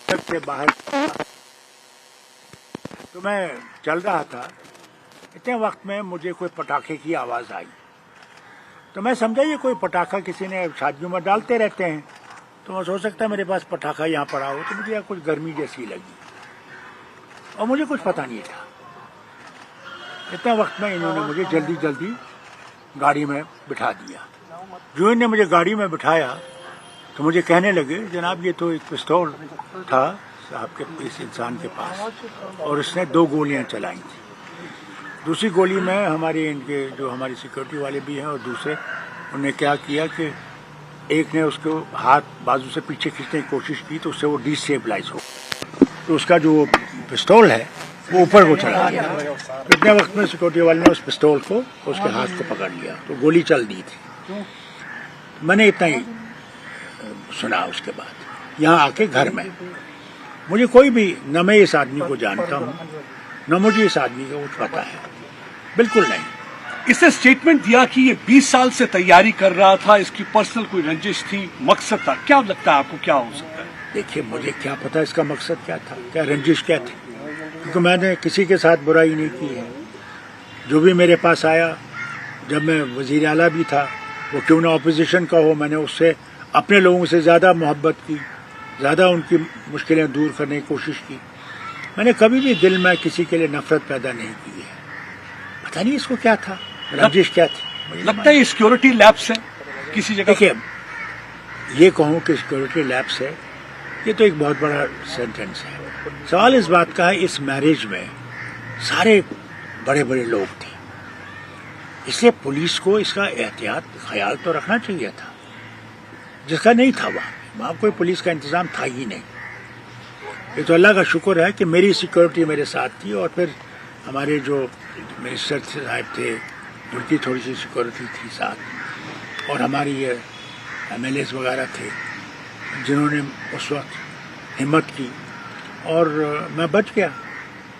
سے باہر تو میں چل رہا تھا، اتنے وقت میں مجھے کوئی پٹاخے کی آواز آئی تو میں سمجھا یہ کوئی پٹاخہ کسی نے شادیوں میں ڈالتے رہتے ہیں، تو میں سوچ سکتا ہے میرے پاس پٹاخہ یہاں پڑا ہو، تو مجھے یہاں کچھ گرمی جیسی لگی اور مجھے کچھ پتہ نہیں تھا۔ اتنے وقت میں انہوں نے مجھے جلدی جلدی گاڑی میں بٹھا دیا۔ جو انہوں نے مجھے گاڑی میں بٹھایا تو مجھے کہنے لگے جناب یہ تو ایک پستول تھا صاحب کے اس انسان کے پاس اور اس نے 2 گولیاں چلائی تھیں۔ دوسری گولی میں ہمارے ان کے جو ہماری سیکورٹی والے بھی ہیں اور دوسرے انہوں نے کیا کیا کہ ایک نے اس کو ہاتھ بازو سے پیچھے کھینچنے کی کوشش کی تو اس سے وہ ڈی اسٹیبلائز ہو، تو اس کا جو پستول ہے وہ اوپر کو چلا گیا۔ اتنے وقت میں سیکورٹی والے نے اس پستول کو اس کے ہاتھ کو پکڑ لیا تو گولی چل دی تھی۔ میں نے اتنا ہی سنا۔ اس کے بعد یہاں آ کے گھر میں مجھے کوئی بھی، نہ میں اس آدمی کو جانتا ہوں نہ مجھے اس آدمی کا کچھ پتا ہے، بالکل نہیں۔ اس نے اسٹیٹمنٹ دیا کہ یہ 20 سال سے تیاری کر رہا تھا، اس کی پرسنل کوئی رنجش تھی، مقصد تھا۔ کیا لگتا ہے آپ کو کیا ہو سکتا ہے؟ دیکھیے مجھے کیا پتا اس کا مقصد کیا تھا، کیا رنجش کیا تھی، کیونکہ میں نے کسی کے ساتھ برائی نہیں کی ہے۔ جو بھی میرے پاس آیا، جب میں وزیر اعلیٰ بھی تھا، وہ کیوں نہ اپوزیشن کا ہو، میں نے اس سے اپنے لوگوں سے زیادہ محبت کی، زیادہ ان کی مشکلیں دور کرنے کی کوشش کی۔ میں نے کبھی بھی دل میں کسی کے لیے نفرت پیدا نہیں کی ہے۔ پتہ نہیں اس کو کیا تھا، رنجش کیا تھی۔ لگتا ہے یہ سیکورٹی لیبس ہے کسی جگہ۔ دیکھیے یہ کہوں کہ سیکورٹی لیبس ہے، یہ تو ایک بہت بڑا سینٹینس ہے۔ سوال اس بات کا ہے اس میرج میں سارے بڑے بڑے لوگ تھے، اس لیے پولیس کو اس کا احتیاط خیال تو رکھنا چاہیے تھا، جس کا نہیں تھا۔ وہاں کوئی پولیس کا انتظام تھا ہی نہیں۔ یہ تو اللہ کا شکر ہے کہ میری سیکورٹی میرے ساتھ تھی، اور پھر ہمارے جو منسٹر صاحب تھے ان کی تھوڑی سی سیکورٹی تھی ساتھ، اور ہماری یہ MLAs وغیرہ تھے جنہوں نے اس وقت ہمت کی، اور میں بچ گیا۔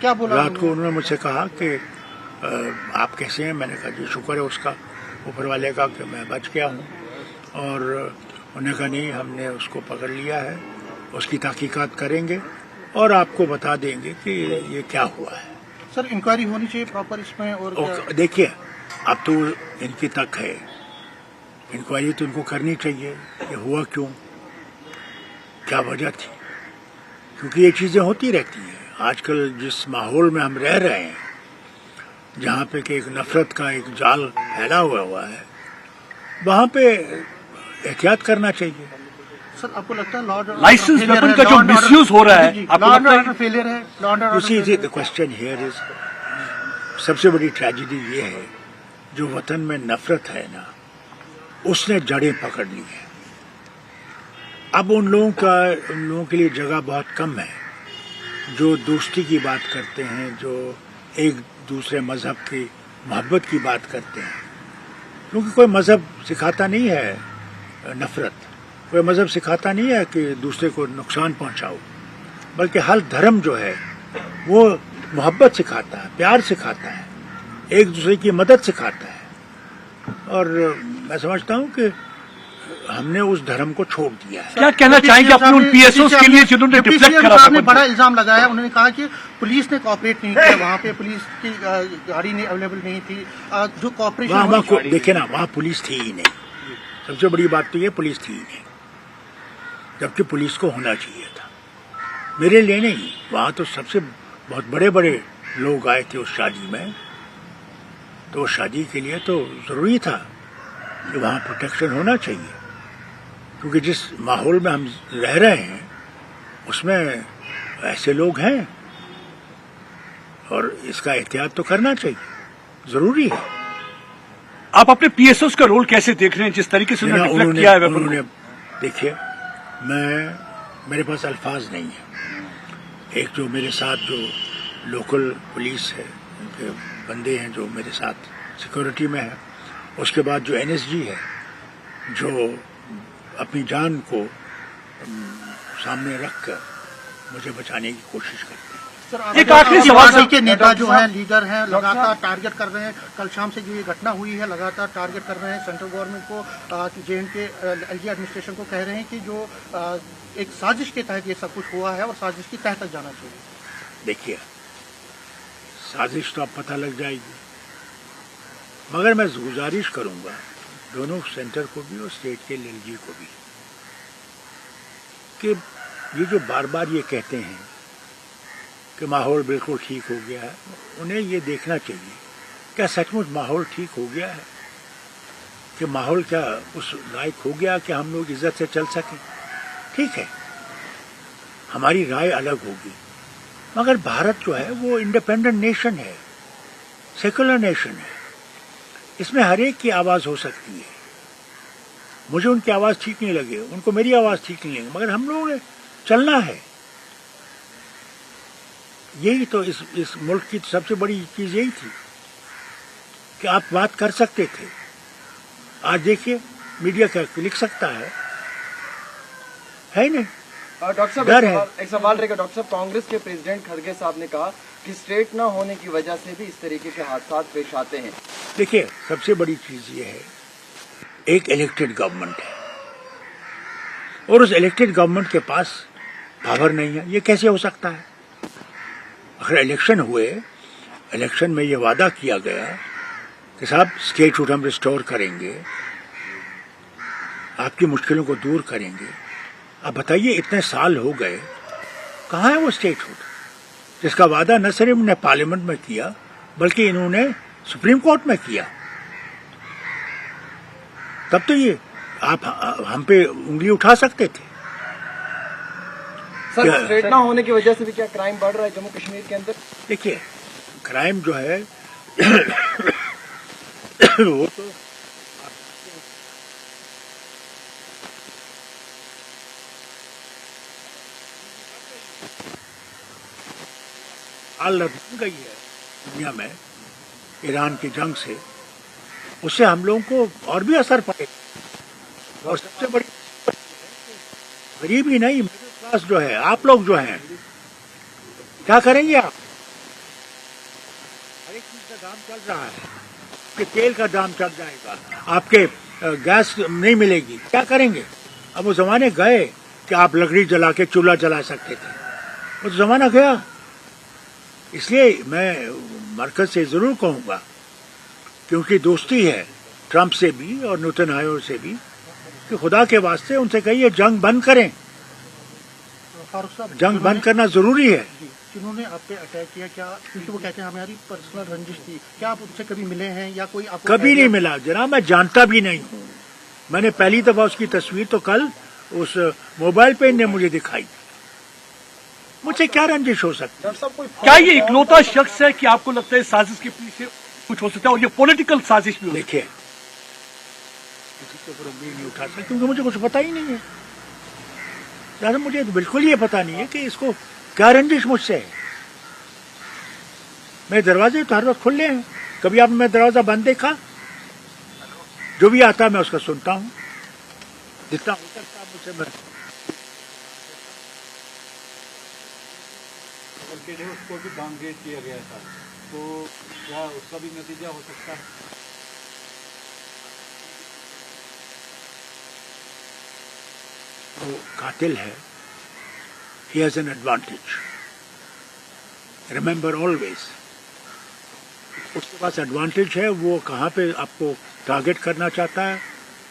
کیا بولا رات کو انہوں نے مجھ سے کہا کہ آپ کیسے ہیں؟ میں نے کہا جی شکر ہے اس کا، اوپر والے کا، کہ میں بچ گیا ہوں۔ اور انہوں نے کہا نہیں، ہم نے اس کو پکڑ لیا ہے، اس کی تحقیقات کریں گے اور آپ کو بتا دیں گے کہ یہ کیا ہوا ہے۔ سر انکوائری ہونی چاہیے پراپر اس میں، اور دیکھیے اب تو ان کی تک ہے، انکوائری تو ان کو کرنی چاہیے کہ ہوا کیوں، کیا وجہ تھی، کیونکہ یہ چیزیں ہوتی رہتی ہیں۔ آج کل جس ماحول میں ہم رہ رہے ہیں، جہاں پہ کہ ایک نفرت کا ایک جال پھیلا ہوا ہے، وہاں پہ احتیاط کرنا چاہیے۔ سر آپ کو لگتا ہے لائسنس ویپن کا جو مس یوز ہو رہا ہے، آپ کو لا اینڈ لگتا ہے آرڈر فیلئر ہے؟ Law and order the question here is، سب سے بڑی ٹریجڈی یہ ہے جو وطن میں نفرت ہے نا، اس نے جڑیں پکڑ لی ہیں۔ اب ان لوگوں کے لیے جگہ بہت کم ہے جو دوستی کی بات کرتے ہیں، جو ایک دوسرے مذہب کی محبت کی بات کرتے ہیں، کیونکہ کوئی مذہب سکھاتا نہیں ہے نفرت، کوئی مذہب سکھاتا نہیں ہے کہ دوسرے کو نقصان پہنچاؤ، بلکہ ہر دھرم جو ہے وہ محبت سکھاتا ہے، پیار سکھاتا ہے، ایک دوسرے کی مدد سکھاتا ہے۔ اور میں سمجھتا ہوں کہ ہم نے اس دھرم کو چھوڑ دیا ہے۔ کیا کہنا چاہیں گے اپنے ان PSOs کے لیے جنہوں نے ڈفلیکٹ کرا صاحب نے تھا؟ بڑا الزام لگایا، انہوں نے کہا کہ پولیس نے کوآپریٹ نہیں کیا، وہاں پہ پولیس کی گاڑی نہیں اویلیبل نہیں تھی، جو کوآپریشن وہاں دیکھیں نا، وہاں پولیس تھی ہی نہیں۔ سب سے بڑی بات تو یہ پولیس تھی ہی نہیں، جبکہ پولیس کو ہونا چاہیے تھا۔ میرے لیے نہیں، وہاں تو سب سے بہت بڑے بڑے لوگ آئے تھے اس شادی میں، تو اس شادی کے لیے تو ضروری تھا کہ وہاں پروٹیکشن ہونا چاہیے، کیونکہ جس ماحول میں ہم رہ رہے ہیں اس میں ایسے لوگ ہیں، اور اس کا احتیاط تو کرنا چاہیے، ضروری ہے۔ آپ اپنے PSOs کا رول کیسے دیکھ رہے ہیں جس طریقے سے انہوں نے ڈفلیکٹ کیا ہے ویپن کو؟ دیکھیے میرے پاس الفاظ نہیں ہیں۔ ایک جو میرے ساتھ جو لوکل پولیس ہے، ان کے بندے ہیں جو میرے ساتھ سیکورٹی میں ہے، اس کے بعد جو NSG ہے جو اپنی جان کو سامنے رکھ کر مجھے بچانے کی کوشش کرتے ہیں۔ ایک آخری سوال پارٹی کے نیتا جو ہیں لیڈر ہیں لگاتار ٹارگٹ کر رہے ہیں. کل شام سے جو یہ گھٹنا ہوئی ہے لگاتار ٹارگٹ کر رہے ہیں سینٹرل گورنمنٹ کو, JNK LG ایڈمنسٹریشن کو کہہ رہے ہیں کہ جو ایک سازش کے تحت یہ سب کچھ ہوا ہے اور سازش کی تحت تک جانا چاہیے. دیکھیے سازش تو اب پتہ لگ جائے گی, مگر میں گزارش کروں گا دونوں سینٹر کو بھی اور اسٹیٹ کے LG کو بھی کہ یہ جو بار بار یہ کہتے ہیں کہ ماحول بالکل ٹھیک ہو گیا ہے, انہیں یہ دیکھنا چاہیے کیا سچ مچ ماحول ٹھیک ہو گیا ہے, کہ ماحول کیا اس لائق ہو گیا کہ ہم لوگ عزت سے چل سکیں. ٹھیک ہے ہماری رائے الگ ہوگی, مگر بھارت جو ہے وہ انڈیپینڈنٹ نیشن ہے, سیکولر نیشن ہے, اس میں ہر ایک کی آواز ہو سکتی ہے. مجھے ان کی آواز ٹھیک نہیں لگے, ان کو میری آواز ٹھیک نہیں لگے, مگر ہم لوگوں نے چلنا ہے. یہی تو اس ملک کی سب سے بڑی چیز یہی تھی کہ آپ بات کر سکتے تھے. آج دیکھیے میڈیا کیا لکھ سکتا ہے نہیں. ڈاکٹر ڈر ہے. صاحب ایک سوال رہے گا. ڈاکٹر صاحب کانگریس کے پریزیڈنٹ کھڑگے صاحب نے کہا کہ اسٹیٹ نہ ہونے کی وجہ سے بھی اس طریقے کے حادثات پیش آتے ہیں. دیکھیے سب سے بڑی چیز یہ ہے ایک الیکٹڈ گورنمنٹ ہے اور اس الیکٹڈ گورنمنٹ کے پاس پاور نہیں ہے. یہ کیسے ہو سکتا ہے؟ اگر الیکشن ہوئے, الیکشن میں یہ وعدہ کیا گیا کہ صاحب اسٹیٹ ہم ریسٹور کریں گے, آپ کی مشکلوں کو دور کریں گے. اب بتائیے اتنے سال ہو گئے, کہاں ہے وہ اسٹیٹ ہوڈ جس کا وعدہ نہ صرف انہوں نے پارلیمنٹ میں کیا بلکہ انہوں نے سپریم کورٹ میں کیا. تب تو یہ آپ ہم پہ انگلی اٹھا سکتے تھے. سر اسٹیٹ نہ ہونے کی وجہ سے بھی کیا کرائم بڑھ رہا ہے جموں کشمیر کے اندر؟ دیکھیے کرائم جو ہے وہ تو حال بن گئی ہے دنیا میں ایران کی جنگ سے, اس سے ہم لوگوں کو اور بھی اثر پڑے. اور سب سے بڑی غریب ہی نہیں مڈل کلاس جو ہے, آپ لوگ جو ہیں کیا کریں گے؟ آپ ہر ایک چیز کا دام چل رہا ہے, آپ کے تیل کا دام چڑھ جائے گا, آپ کے گیس نہیں ملے گی, کیا کریں گے؟ اب وہ زمانے گئے کہ آپ لکڑی جلا کے چولہا جلا سکتے تھے, وہ تو زمانہ گیا. اس لیے میں مرکز سے ضرور کہوں گا کیونکہ دوستی ہے ٹرمپ سے بھی اور نیتنیاہو سے بھی کہ خدا کے واسطے ان سے کہیے جنگ بند کریں. فاروق صاحب جنگ بند کرنا ضروری ہے. جنہوں نے آپ پہ اٹیک کیا کیا کیونکہ وہ کہتے ہیں ہماری پرسنل رنجش تھی, کیا آپ ان سے کبھی ملے ہیں یا کوئی آپ کو کبھی نہیں ملا جناب, میں جانتا بھی نہیں ہوں. میں نے پہلی دفعہ اس کی تصویر تو کل اس موبائل پہ نے مجھے دکھائی. مجھ سے کیا رنجش ہو سکتی؟ ڈاکٹر صاحب کوئی کیا یہ اکلوتا شخص ہے کہ آپ کو لگتا ہے سازش کے پیچھے کچھ ہو سکتا ہے اور یہ پولیٹیکل سازش بھی ہو سکتی دیکھیے کسی کے اوپر انگلی نہیں اٹھا سکتے کیونکہ مجھے کچھ پتا ہی نہیں ہے. زیادہ مجھے بالکل یہ پتا نہیں ہے کہ اس کو کیا رنجش مجھ سے ہے. میرے دروازے تو ہر وقت کھلے ہیں, کبھی آپ نے میرا دروازہ بند دیکھا؟ جو بھی آتا ہے میں اس کا سنتا ہوں, جتنا ہو سکتا ہے مجھ سے میں اس کو بھی ڈاؤن گریڈ کیا گیا تھا, تو کیا اس کا بھی نتیجہ ہو سکتا ہے؟ وہ قاتل ہے, he has an advantage, remember always. اس کے پاس ایڈوانٹیج ہے, وہ کہاں پہ آپ کو ٹارگٹ کرنا چاہتا ہے,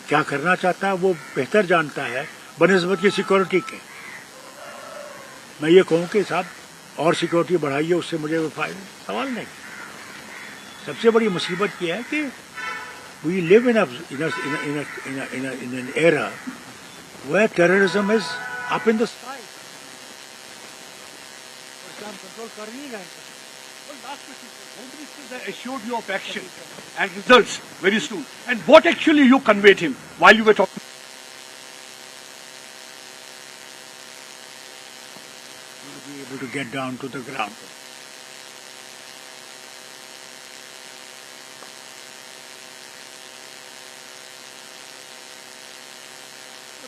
کیا کرنا چاہتا ہے, وہ بہتر جانتا ہے بنسبت کی سیکورٹی کے. میں یہ کہوں کہ صاحب اور سیکورٹی بڑھائیے, اس سے مجھے سوال نہیں. سب سے بڑی مصیبت یہ ہے کہ we live in an era where terrorism is up in the sky. اسلام کنٹرول کر نہیں رہے. assured you of action and results very soon. And what actually you conveyed him while you were talking? You will be able to get down to the ground.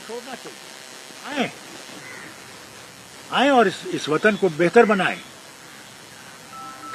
چھوڑنا چاہیے, آئیں اور اس وطن کو بہتر بنائیں.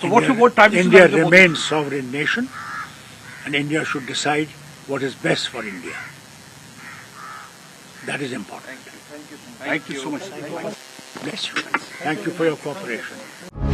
India remains sovereign nation, and India should decide what is best for India. That is important. Thank you so much. Bless you. Thank you for your cooperation.